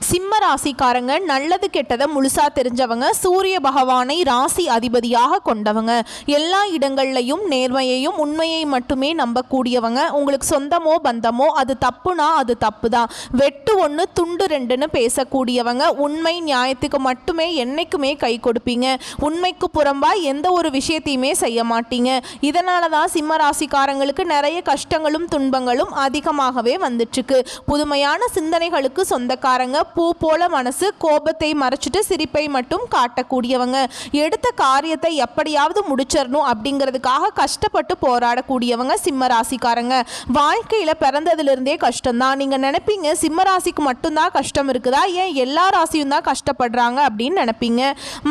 சிம்ம ராசிக்காரங்க நல்லது கெட்டதை முழுசா தெரிஞ்சவங்க, சூரிய பகவானை ராசி அதிபதியாக கொண்டவங்க, எல்லா இடங்கள்லையும் நேர்மையையும் உண்மையை மட்டுமே நம்பக்கூடியவங்க. உங்களுக்கு சொந்தமோ பந்தமோ அது தப்புனா அது தப்பு தான், வெட்டு ஒன்று துண்டு ரெண்டுன்னு பேசக்கூடியவங்க. உண்மை நியாயத்துக்கு மட்டுமே என்னைக்குமே கை கொடுப்பீங்க. உண்மைக்கு புறம்பா எந்த ஒரு விஷயத்தையுமே செய்ய மாட்டீங்க. இதனால தான் சிம்ம ராசிக்காரங்களுக்கு நிறைய கஷ்டங்களும் துன்பங்களும் அதிகமாகவே வந்துட்டுருக்கு. புதுமையான சிந்தனைகளுக்கு சொந்தக்காரங்க, பூ போல மனசு, கோபத்தை மறைச்சிட்டு சிரிப்பை மட்டும் காட்டக்கூடியவங்க, எடுத்த காரியத்தை எப்படியாவது முடிச்சிடணும் அப்படிங்கிறதுக்காக கஷ்டப்பட்டு போராடக்கூடியவங்க சிம்ம ராசிக்காரங்க. வாழ்க்கையில் பிறந்ததுலேருந்தே கஷ்டம்தான். நீங்கள் நினைப்பீங்க சிம்ம ராசிக்கு மட்டும்தான் கஷ்டம் இருக்குதா, ஏன் எல்லா ராசியும் தான் கஷ்டப்படுறாங்க அப்படின்னு நினைப்பீங்க.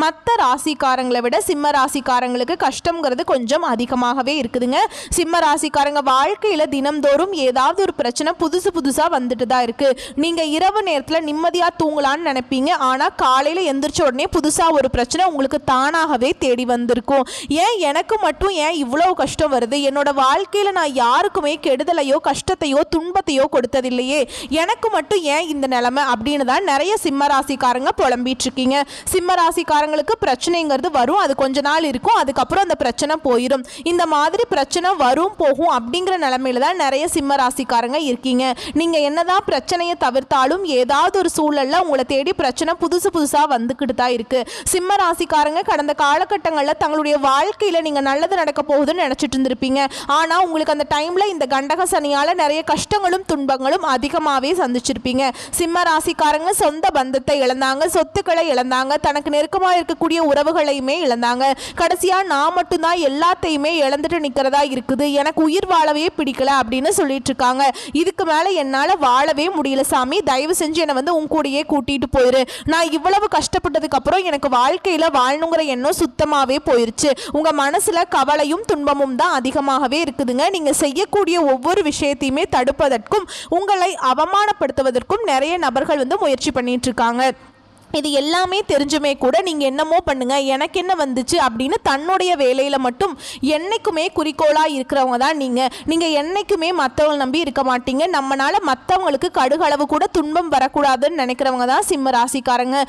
மற்ற ராசிக்காரங்களை விட சிம்ம ராசிக்காரங்களுக்கு கஷ்டங்கிறது கொஞ்சம் அதிகமாகவே இருக்குதுங்க. சிம்ம ராசிக்காரங்க வாழ்க்கையில் தினம்தோறும் ஏதாவது ஒரு பிரச்சனை புதுசாக வந்துட்டு தான் இருக்கு. நீங்கள் இரவு நேரத்தில் நிம்மதியாக தூங்கலான்னு நினைப்பீங்க, ஆனால் காலையில் எந்திரிச்ச உடனே புதுசாக ஒரு பிரச்சனை உங்களுக்கு தானாகவே தேடி வந்திருக்கும். ஏன் எனக்கு மட்டும் ஏன் இவ்வளோ கஷ்டம் வருது, என்னோட வாழ்க்கையில் நான் யாருக்குமே கெடுதலையோ கஷ்டத்தையோ துன்பத்தையோ கொடுத்ததில்லையே, எனக்கு மட்டும் ஏன் இந்த நிலைமை அப்படின்னு தான் நிறைய சிம்ம ராசிக்காரங்க புலம்பிட்டு இருக்கீங்க. சிம்ம ராசிக்காரங்களுக்கு பிரச்சனைங்கிறது வரும், அது கொஞ்ச நாள் இருக்கும், அதுக்கப்புறம் அந்த பிரச்சனை போயிடும். இந்த மாதிரி பிரச்சனை வரும் போகும் அப்படிங்கிற நிலைமையில தான் நிறைய சிம்ம ராசிக்காரங்க இருக்கீங்க. நீங்கள் என்னதான் பிரச்சனையை தவிர்த்தாலும் ஏதாவது ஒரு சூழல்ல உங்களை தேடி பிரச்சனை புதுசாக வந்துக்கிட்டு தான் இருக்கு. சிம்ம ராசிக்காரங்க கடந்த காலகட்டங்களில் தங்களுடைய வாழ்க்கையில் நீங்கள் நல்லது நடக்க போகுதுன்னு நினச்சிட்டு இருந்திருப்பீங்க. ஆனால் உங்களுக்கு அந்த டைமில் இந்த கண்டக சனியால் நிறைய கஷ்டங்களும் துன்பங்களும் அதிகமாகவே சந்திச்சிருப்பீங்க. சிம்ம ராசிக்காரங்க சொந்த பந்தத்தை இழந்தாங்க, சொத்துக்களை இழந்தாங்க, தனக்கு நெருக்கமாக இருக்கக்கூடிய உறவுகளையுமே இழந்தாங்க. கடைசியாக நான் மட்டும்தான் எல்லாத்தையுமே இழந்துட்டு நிற்கிறதா இருக்குது, எனக்கு உயிர் வாழவே பிடிக்கல அப்படின்னு சொல்லிட்டு இருக்காங்க. இதுக்கு மேலே என்னால் வாழவே முடியல சாமி, தயவு செஞ்சு என்னை வந்து உன் கூடயே கூட்டிட்டு போயிரு. நான் இவ்வளவு கஷ்டப்பட்டதுக்கு அப்புறம் எனக்கு வாழ்க்கையில வாழணுங்கிற எண்ணம் சுத்தமாவே போயிருச்சு. உங்க மனசுல கவலையும் துன்பமும் தான் அதிகமாகவே இருக்குதுங்க. நீங்க செய்யக்கூடிய ஒவ்வொரு விஷயத்தையுமே தடுப்பதற்கும் உங்களை அவமானப்படுத்துவதற்கும் நிறைய நபர்கள் வந்து முயற்சி பண்ணிட்டு இருக்காங்க. இது எல்லாமே தெரிஞ்சுமே கூட நீங்கள் என்னமோ பண்ணுங்க, எனக்கு என்ன வந்துச்சு அப்படின்னு தன்னுடைய வேலையில் மட்டும் என்றைக்குமே குறிக்கோளாக இருக்கிறவங்க தான் நீங்கள் என்றைக்குமே மற்றவங்களை நம்பி இருக்க மாட்டீங்க. நம்மளால் மற்றவங்களுக்கு கடுகளவு கூட துன்பம் வரக்கூடாதுன்னு நினைக்கிறவங்க தான் சிம்ம ராசிக்காரங்க.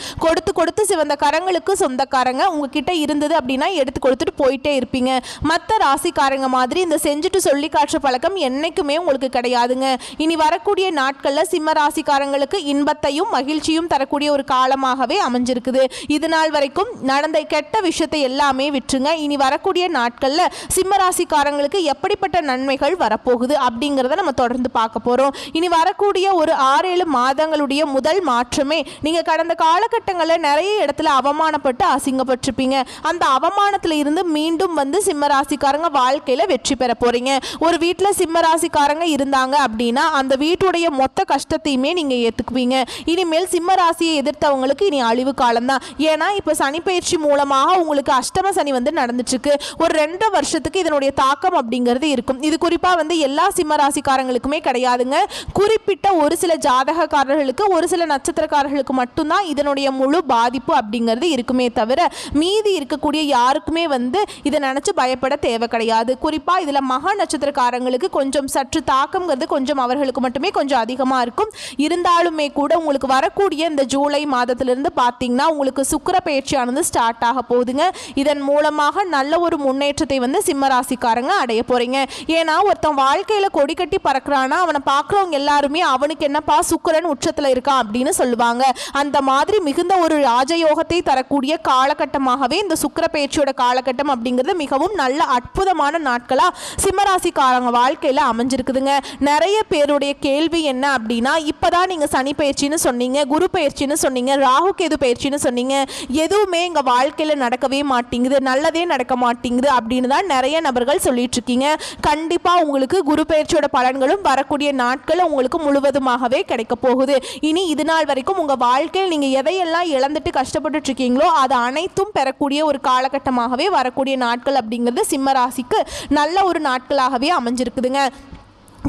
கொடுத்து சிவந்த கரங்களுக்கு சொந்தக்காரங்க. உங்ககிட்ட இருந்தது அப்படின்னா எடுத்து கொடுத்துட்டு போயிட்டே இருப்பீங்க. மற்ற ராசிக்காரங்க மாதிரி இந்த செஞ்சுட்டு சொல்லி காட்டுற பழக்கம் என்றைக்குமே உங்களுக்கு கிடையாதுங்க. இனி வரக்கூடிய நாட்களில் சிம்ம ராசிக்காரங்களுக்கு இன்பத்தையும் மகிழ்ச்சியும் தரக்கூடிய ஒரு காலமாக அமைஞ்சிருக்குது. இது நாள் வரைக்கும் நடந்த கெட்ட விஷயத்தை எல்லாமே விட்டுருங்க. இனி வரக்கூடிய நாட்கள்ல சிம்ம ராசிக்காரங்களுக்கு எப்படிப்பட்ட நன்மைகள் வரப்போகுது அப்படிங்கறத நம்ம தொடர்ந்து பார்க்க போறோம். இனி வரக்கூடிய ஒரு 6-7 மாதங்களுடைய முதல் மாற்றமே, நீங்க கடந்த காலகட்டங்களில் நிறைய இடத்துல அவமானப்பட்டு அசிங்கப்பட்டிருப்பீங்க. அந்த அவமானத்துல இருந்து மீண்டும் வந்து சிம்ம ராசிக்காரங்க வாழ்க்கையில வெற்றி பெற போறீங்க. ஒரு வீட்டுல சிம்ம ராசிக்காரங்க இருந்தாங்க அப்படின்னா அந்த வீட்டுடைய மொத்த கஷ்டத்தையுமே நீங்க ஏத்துக்குவீங்க. இனிமேல் சிம்ம ராசியை எதிர்த்தவங்களுக்கு இனி அழிவு காலம் தான். ஏன்னா இப்ப சனி பயிற்சி மூலமாக உங்களுக்கு அஷ்டம சனி வந்து நடந்துட்டு இருக்கு. ஒரு 2 வருஷத்துக்கு இதனுடைய தாக்கம் அப்படிங்கிறது இருக்கும். இது குறிப்பா வந்து எல்லா சிம்ம ராசிக்காரங்களுக்குமே கிடையாதுங்க. குறிப்பிட்ட ஒரு சில ஜாதகக்காரர்களுக்கு, ஒரு சில நட்சத்திரக்காரர்களுக்கு மட்டும்தான் இதனுடைய முழு பாதிப்பு அப்படிங்கிறது இருக்குமே தவிர மீதி இருக்கக்கூடிய யாருக்குமே வந்து இதை நினைச்சு பயப்பட தேவை கிடையாது. குறிப்பா இதுல மகா நட்சத்திரக்காரங்களுக்கு கொஞ்சம் சற்று தாக்கம்ங்கிறது கொஞ்சம் அவர்களுக்கு மட்டுமே கொஞ்சம் அதிகமா இருக்கும். இருந்தாலுமே கூட உங்களுக்கு வரக்கூடிய இந்த ஜூலை மாதத்திலிருந்து பார்த்தீங்கன்னா உங்களுக்கு சுக்கிர பயிற்சியானது ஸ்டார்ட் ஆக போகுதுங்க. இதன் மூலமாக நல்ல ஒரு முன்னேற்றத்தை வந்து சிம்ம ராசிக்காரங்க அடைய போறீங்க. ஏன்னா ஒருத்தன் வாழ்க்கையில கொடி கட்டி பறக்கிறானா அவனை பார்க்குறவங்க எல்லாருமே அவனுக்கு என்னப்பா சுக்கிரன் உச்சத்தில் இருக்கான் அப்படின்னு சொல்லுவாங்க. அந்த மாதிரி மிகுந்த ஒரு ராஜயோகத்தை தரக்கூடிய காலகட்டமாகவே இந்த சுக்கிர பயிற்சியோட காலகட்டம் அப்படிங்கிறது மிகவும் நல்ல அற்புதமான நாட்களா சிம்ம ராசிக்காரங்க வாழ்க்கையில அமைஞ்சிருக்குதுங்க. நிறைய பேருடைய கேள்வி என்ன அப்படின்னா, இப்பதான் நீங்க சனி பயிற்சின்னு சொன்னீங்க, குரு பயிற்சின்னு சொன்னீங்க, ராகு கேது பயிற்சின்னு சொன்னீங்க, எதுவுமே எங்க வாழ்க்கையில நடக்கவே மாட்டேங்குது, நல்லதே நடக்க மாட்டேங்குது அப்படின்னு தான் நிறைய நபர்கள் சொல்லிட்டு இருக்கீங்க. கண்டிப்பா உங்களுக்கு குரு பயிற்சியோட பலன்களும் வரக்கூடிய நாட்கள் உங்களுக்கு முழுவதுமாகவே கிடைக்க போகுது. இனி இது நாள் வரைக்கும் உங்க வாழ்க்கையில் நீங்க எதையெல்லாம் இழந்துட்டு கஷ்டப்பட்டு இருக்கீங்களோ அது அனைத்தும் பெறக்கூடிய ஒரு காலகட்டமாகவே வரக்கூடிய நாட்கள் அப்படிங்கிறது சிம்ம ராசிக்கு நல்ல ஒரு நாட்களாகவே அமைஞ்சிருக்குதுங்க.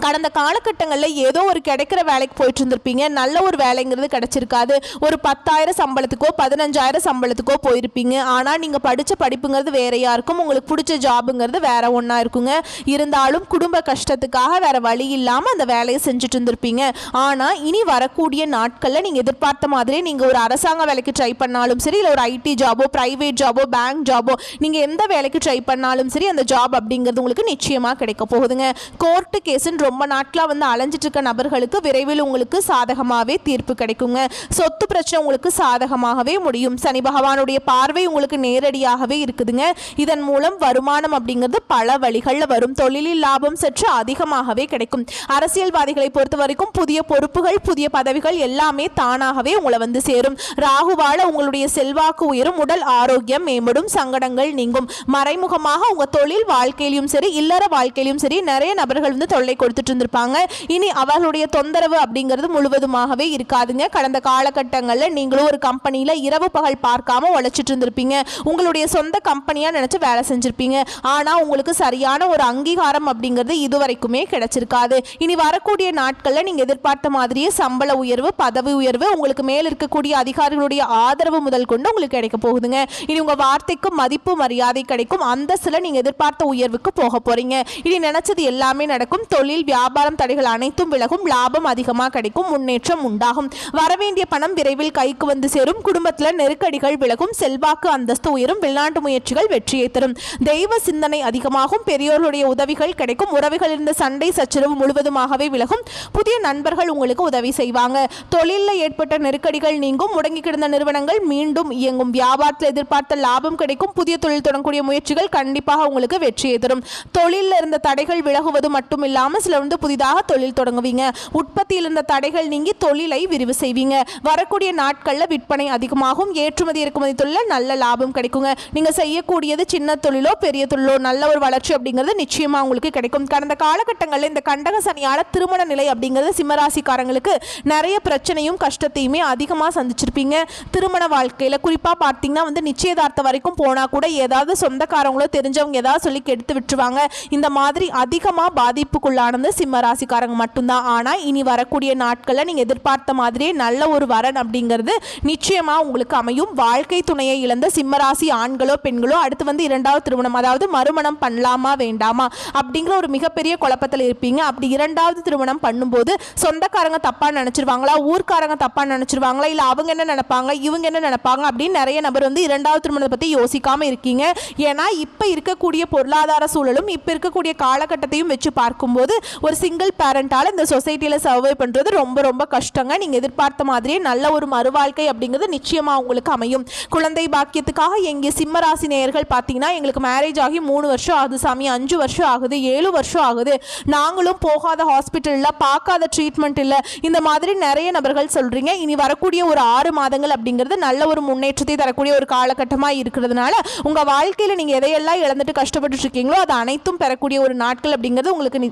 கடந்த காலகட்டங்களில் ஏதோ ஒரு கிடைக்கிற வேலைக்கு போயிட்டு இருந்திருப்பீங்க. நல்ல ஒரு வேலைங்கிறது கிடைச்சிருக்காது. ஒரு 10,000 சம்பளத்துக்கோ 15,000 சம்பளத்துக்கோ போயிருப்பீங்க. ஆனால் நீங்கள் படித்த படிப்புங்கிறது வேறையாக இருக்கும். உங்களுக்கு பிடிச்ச ஜாபுங்கிறது வேற ஒன்றா இருக்குங்க. இருந்தாலும் குடும்ப கஷ்டத்துக்காக வேற வழி இல்லாமல் அந்த வேலையை செஞ்சுட்டு இருந்திருப்பீங்க. ஆனால் இனி வரக்கூடிய நாட்களில் நீங்கள் எதிர்பார்த்த மாதிரி நீங்கள் ஒரு அரசாங்க வேலைக்கு ட்ரை பண்ணாலும் சரி, இல்லை ஒரு ஐடி ஜாபோ, பிரைவேட் ஜாபோ, பேங்க் ஜாபோ, நீங்கள் எந்த வேலைக்கு ட்ரை பண்ணாலும் சரி அந்த ஜாப் அப்படிங்கிறது உங்களுக்கு நிச்சயமாக கிடைக்க போகுதுங்க. கோர்ட்டு கேஸுன்னு ரொம்ப நாட்களாக வந்து அலைஞ்சிட்டு இருக்க நபர்களுக்கு விரைவில் உங்களுக்கு சாதகமாகவே தீர்ப்பு கிடைக்குங்க. சொத்து பிரச்சனை உங்களுக்கு சாதகமாகவே முடியும். சனி பகவானுடைய பார்வை உங்களுக்கு நேரடியாகவே இருக்குதுங்க. இதன் மூலம் வருமானம் அப்படிங்கிறது பல வழிகளில் வரும். தொழிலில் லாபம் சற்று அதிகமாகவே கிடைக்கும். அரசியல்வாதிகளை பொறுத்த வரைக்கும் புதிய பொறுப்புகள், புதிய பதவிகள் எல்லாமே தானாகவே உங்களை வந்து சேரும். ராகுவால உங்களுடைய செல்வாக்கு உயரும், உடல் ஆரோக்கியம் மேம்படும், சங்கடங்கள் நீங்கும். மறைமுகமாக உங்க தொழில் வாழ்க்கையிலும் சரி, இல்லற வாழ்க்கையிலும் சரி நிறைய நபர்கள் வந்து தொல்லை கொடுத்துட்டு இருந்திருப்பாங்க. இனி அவர்களுடைய தொந்தரவு அப்படிங்கிறது முழுவதுமாகவே இருக்காதுங்க. கடந்த காலகட்டங்களில் நீங்களும் ஒரு கம்பெனியில் இரவு பகல் பார்க்காம உழைச்சிட்டு இருந்திருப்பீங்க. உங்களுடைய சொந்த கம்பெனியாக நினைச்சு வேலை செஞ்சிருப்பீங்க. ஆனால் உங்களுக்கு சரியான ஒரு அங்கீகாரம் அப்படிங்கிறது இதுவரைக்குமே கிடைச்சிருக்காது. இனி வரக்கூடிய நாட்களில் நீங்கள் எதிர்பார்த்த மாதிரியே சம்பள உயர்வு, பதவி உயர்வு, உங்களுக்கு மேல் இருக்கக்கூடிய அதிகாரிகளுடைய ஆதரவு முதல் கொண்டு உங்களுக்கு கிடைக்க போகுதுங்க. இனி உங்க வார்த்தைக்கு மதிப்பு மரியாதை கிடைக்கும். அந்த சில நீங்க எதிர்பார்த்த உயர்வுக்கு போக போறீங்க. இனி நினைச்சது எல்லாமே நடக்கும். தொழில் வியாபாரம் தடைகள் அனைத்தும் விலகும். லாபம் அதிகமாக கிடைக்கும். முன்னேற்றம் உண்டாகும். வரவேண்டிய பணம் விரைவில் கைக்கு வந்து சேரும். குடும்பத்தில் நெருக்கடிகள் விலகும். செல்வாக்கு அந்தஸ்து உயரும். வெளிநாட்டு முயற்சிகள் வெற்றியை தரும். தெய்வ சிந்தனை அதிகமாகும். பெரியோர்களுடைய உதவிகள் கிடைக்கும். உறவுகள் இருந்த சண்டை சச்சரவு முழுவதுமாகவே விலகும். புதிய நண்பர்கள் உங்களுக்கு உதவி செய்வாங்க. தொழிலில் ஏற்பட்ட நெருக்கடிகள் நீங்கும். முடங்கி கிடந்த நிறுவனங்கள் மீண்டும் இயங்கும். வியாபாரத்தில் எதிர்பார்த்த லாபம் கிடைக்கும். புதிய தொழில் தொடங்கக்கூடிய முயற்சிகள் கண்டிப்பாக உங்களுக்கு வெற்றியை தரும். தொழிலில் இருந்த தடைகள் விலகுவது மட்டும் இல்லாமல் சிலர் வந்து புதிதாக தொழில் தொடங்குவீங்க. உற்பத்தியில் இருந்த தடைகள் நீங்கி தொழிலை விரிவு செய்வீங்க. வரக்கூடிய நாட்களில் விற்பனை அதிகமாகும். ஏற்றுமதி இறக்குமதி தொழில் நல்ல லாபம் கிடைக்குங்க. நீங்க செய்யக்கூடியது சின்ன தொழிலோ பெரிய தொழிலோ நல்ல ஒரு வளர்ச்சி அப்படிங்கிறது நிச்சயமா உங்களுக்கு கிடைக்கும். கடந்த காலகட்டங்களில் இந்த கண்டக சனியால திருமண நிலை அப்படிங்கிறது சிம்மராசிக்காரங்களுக்கு நிறைய பிரச்சனையும் கஷ்டத்தையுமே அதிகமாக சந்திச்சிருப்பீங்க. திருமண வாழ்க்கையில குறிப்பா பார்த்தீங்கன்னா வந்து நிச்சயதார்த்தம் வரைக்கும் போனா கூட ஏதாவது சொந்தக்காரங்களோ தெரிஞ்சவங்க ஏதாவது சொல்லி கெடுத்து விட்டுருவாங்க. இந்த மாதிரி அதிகமாக பாதிப்புக்குள்ளானது சிம்ம ராசிக்காரங்க மட்டும்தான். ஆனால் இனி வரக்கூடிய நாட்களில் நீங்கள் எதிர்பார்த்த மாதிரியே நல்ல ஒரு வரன் அப்படிங்கிறது நிச்சயமாக உங்களுக்கு அமையும். வாழ்க்கை துணையை இழந்த சிம்மராசி ஆண்களோ பெண்களோ அடுத்து வந்து இரண்டாவது திருமணம், அதாவது மறுமணம் பண்ணலாமா வேண்டாமா அப்படிங்கிற ஒரு மிகப்பெரிய குழப்பத்தில் இருப்பீங்க. அப்படி இரண்டாவது திருமணம் பண்ணும்போது சொந்தக்காரங்க தப்பாக நினச்சிருவாங்களா, ஊர்க்காரங்க தப்பாக நினச்சிருவாங்களா, இல்லை அவங்க என்ன நினைப்பாங்க, இவங்க என்ன நினைப்பாங்க அப்படின்னு நிறைய நபர் வந்து இரண்டாவது திருமணத்தை பற்றி யோசிக்காமல் இருக்கீங்க. ஏன்னா இப்போ இருக்கக்கூடிய பொருளாதார சூழலும் இப்போ இருக்கக்கூடிய காலகட்டத்தையும் வச்சு பார்க்கும்போது ஒரு சிங்கிள் பேரண்டால் இந்த சொசைட்டியில் சர்வை பண்ணுறது ரொம்ப ரொம்ப கஷ்டங்க. நீங்கள் எதிர்பார்த்த மாதிரியே நல்ல ஒரு மறுவாழ்க்கை அப்படிங்கிறது நிச்சயமாக உங்களுக்கு அமையும். குழந்தை பாக்கியத்துக்காக எங்கள் சிம்மராசி நேயர்கள் பார்த்தீங்கன்னா எங்களுக்கு மேரேஜ் ஆகி 3 வருஷம் ஆகுது சாமி, 5 வருஷம் ஆகுது, 7 வருஷம் ஆகுது, நாங்களும் போகாத ஹாஸ்பிட்டலில் பார்க்காத ட்ரீட்மெண்ட் இல்லை, இந்த மாதிரி நிறைய நபர்கள் சொல்கிறீங்க. இனி வரக்கூடிய ஒரு 6 மாதங்கள் அப்படிங்கிறது நல்ல ஒரு முன்னேற்றத்தை தரக்கூடிய ஒரு காலகட்டமாக இருக்கிறதுனால உங்கள் வாழ்க்கையில் நீங்கள் எதையெல்லாம் இழந்துட்டு கஷ்டப்பட்டு இருக்கீங்களோ அது அனைத்தும் பெறக்கூடிய ஒரு நாட்கள் அப்படிங்கிறது உங்களுக்கு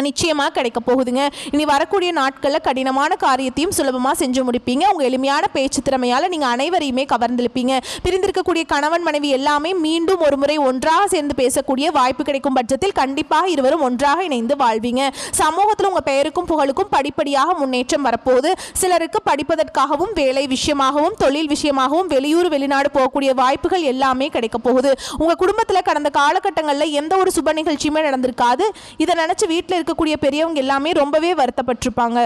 நிச்சயமாக கிடைக்க போகுதுங்க. இனி வரக்கூடிய நாட்களில் கடினமான காரியத்தையும் சுலபமாக செஞ்சு முடிப்பீங்க. உங்கள் எளிமையான பேச்சு திறமையால் நீங்கள் அனைவரையுமே கவர்ந்திருப்பீங்க. பிரிந்திருக்கக்கூடிய கணவன் மனைவி எல்லாமே மீண்டும் ஒரு முறை ஒன்றாக சேர்ந்து பேசக்கூடிய வாய்ப்பு கிடைக்கும் பட்சத்தில் கண்டிப்பாக இருவரும் ஒன்றாக இணைந்து வாழ்வீங்க. சமூகத்தில் உங்கள் பெயருக்கும் புகழுக்கும் படிப்படியாக முன்னேற்றம் வரப்போகுது. சிலருக்கு படிப்பதற்காகவும் வேலை விஷயமாகவும் தொழில் விஷயமாகவும் வெளியூர் வெளிநாடு போகக்கூடிய வாய்ப்புகள் எல்லாமே கிடைக்க போகுது. உங்கள் குடும்பத்தில் கடந்த காலகட்டங்களில் எந்த ஒரு சுப நிகழ்ச்சியுமே நடந்திருக்காது. இதை நினச்சி வீட்டில் இருக்கக்கூடிய பெரியவங்க எல்லாமே ரொம்பவே வருத்தப்பட்டிருப்பாங்க.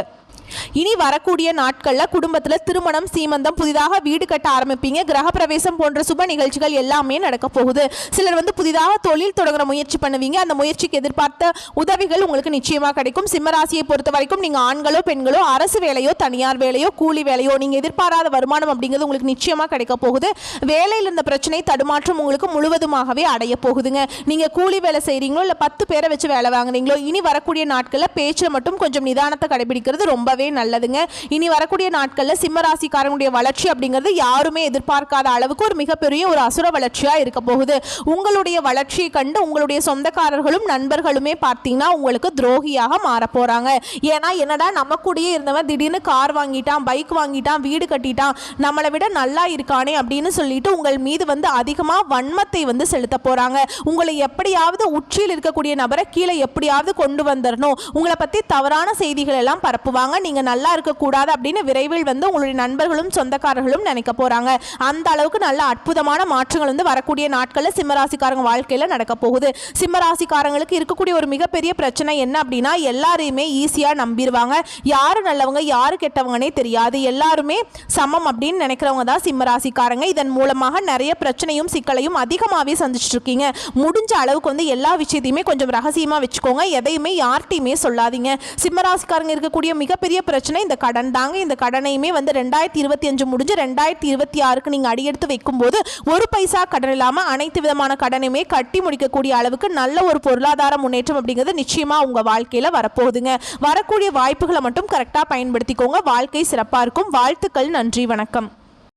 இனி வரக்கூடிய நாட்களில் குடும்பத்தில் திருமணம், சீமந்தம், புதிதாக வீடு கட்ட ஆரம்பிப்பீங்க. கிரகப்பிரவேசம் போன்ற சுப நிகழ்ச்சிகள் எல்லாமே நடக்க போகுது. சிலர் வந்து புதிதாக தொழில் தொடங்குற முயற்சி பண்ணுவீங்க. அந்த முயற்சிக்கு எதிர்பார்த்த உதவிகள் உங்களுக்கு நிச்சயமாக கிடைக்கும். சிம்மராசியை பொறுத்த வரைக்கும் நீங்கள் ஆண்களோ பெண்களோ அரசு வேலையோ தனியார் வேலையோ கூலி வேலையோ நீங்கள் எதிர்பாராத வருமானம் அப்படிங்கிறது உங்களுக்கு நிச்சயமாக கிடைக்க போகுது. வேலையில் இருந்த பிரச்சனை தடுமாற்றம் உங்களுக்கு முழுவதுமாகவே அடைய போகுதுங்க. நீங்கள் கூலி வேலை செய்கிறீங்களோ இல்லை 10 பேரை வச்சு வேலை வாங்குறீங்களோ இனி வரக்கூடிய நாட்களில் பேச்சில் மட்டும் கொஞ்சம் நிதானத்தை கடைபிடிக்கிறது ரொம்ப ரொம்பவே நல்லதுங்க. இனி வரக்கூடிய நாட்களில் சிம்ம ராசிக்காரங்களுடைய வளர்ச்சி அப்படிங்கிறது யாருமே எதிர்பார்க்காத அளவுக்கு ஒரு மிகப்பெரிய ஒரு அசுர வளர்ச்சியாக இருக்க போகுது. உங்களுடைய வளர்ச்சியை கண்டு உங்களுடைய சொந்தக்காரர்களும் நண்பர்களுமே பார்த்தீங்கன்னா உங்களுக்கு துரோகியாக மாற போகிறாங்க. ஏன்னா என்னடா நம்ம கூடயே இருந்தவன் திடீர்னு கார் வாங்கிட்டான், பைக் வாங்கிட்டான், வீடு கட்டிட்டான், நம்மளை விட நல்லா இருக்கானே அப்படின்னு சொல்லிட்டு உங்கள் மீது வந்து அதிகமாக வன்மத்தை வந்து செலுத்த போகிறாங்க. உங்களை எப்படியாவது உச்சியில் இருக்கக்கூடிய நபரை கீழே எப்படியாவது கொண்டு வந்துடணும், உங்களை பற்றி தவறான செய்திகள் எல்லாம் பரப்புவாங்க. நீங்கள் நல்லா இருக்கக்கூடாது அப்படின்னு விரைவில் வந்து உங்களுடைய நண்பர்களும் சொந்தக்காரர்களும் நினைக்க போகிறாங்க. அந்த அளவுக்கு நல்ல அற்புதமான மாற்றங்கள் வந்து வரக்கூடிய நாட்களில் சிம்மராசிக்காரங்க வாழ்க்கையில் நடக்க போகுது. சிம்மராசிக்காரங்களுக்கு இருக்கக்கூடிய ஒரு மிகப்பெரிய பிரச்சனை என்ன அப்படின்னா, எல்லாரையுமே ஈஸியாக நம்பிடுவாங்க. யாரு நல்லவங்க யாரு கெட்டவங்கன்னே தெரியாது, எல்லாருமே சமம் அப்படின்னு நினைக்கிறவங்க தான் சிம்மராசிக்காரங்க. இதன் மூலமாக நிறைய பிரச்சனையும் சிக்கலையும் அதிகமாகவே சந்திச்சுட்டு இருக்கீங்க. முடிஞ்ச அளவுக்கு வந்து எல்லா விஷயத்தையுமே கொஞ்சம் ரகசியமாக வச்சுக்கோங்க. எதையுமே யார்கிட்டையுமே சொல்லாதீங்க. சிம்மராசிக்காரங்க இருக்கக்கூடிய மிகப்பெரிய பிரச்சனை இந்த கடன் தாங்க. இந்த கடனையுமே வந்து 2025 முடிஞ்சு 2026க்கு நீங்கள் அடியெடுத்து வைக்கும்போது ஒரு பைசா கடன் இல்லாமல் அனைத்து விதமான கடனையுமே கட்டி முடிக்கக்கூடிய அளவுக்கு நல்ல ஒரு பொருளாதார முன்னேற்றம் அப்படிங்கிறது நிச்சயமாக உங்கள் வாழ்க்கையில் வரப்போகுதுங்க. வரக்கூடிய வாய்ப்புகளை மட்டும் கரெக்டாக பயன்படுத்திக்கோங்க. வாழ்க்கை சிறப்பாக இருக்கும். வாழ்த்துக்கள். நன்றி. வணக்கம்.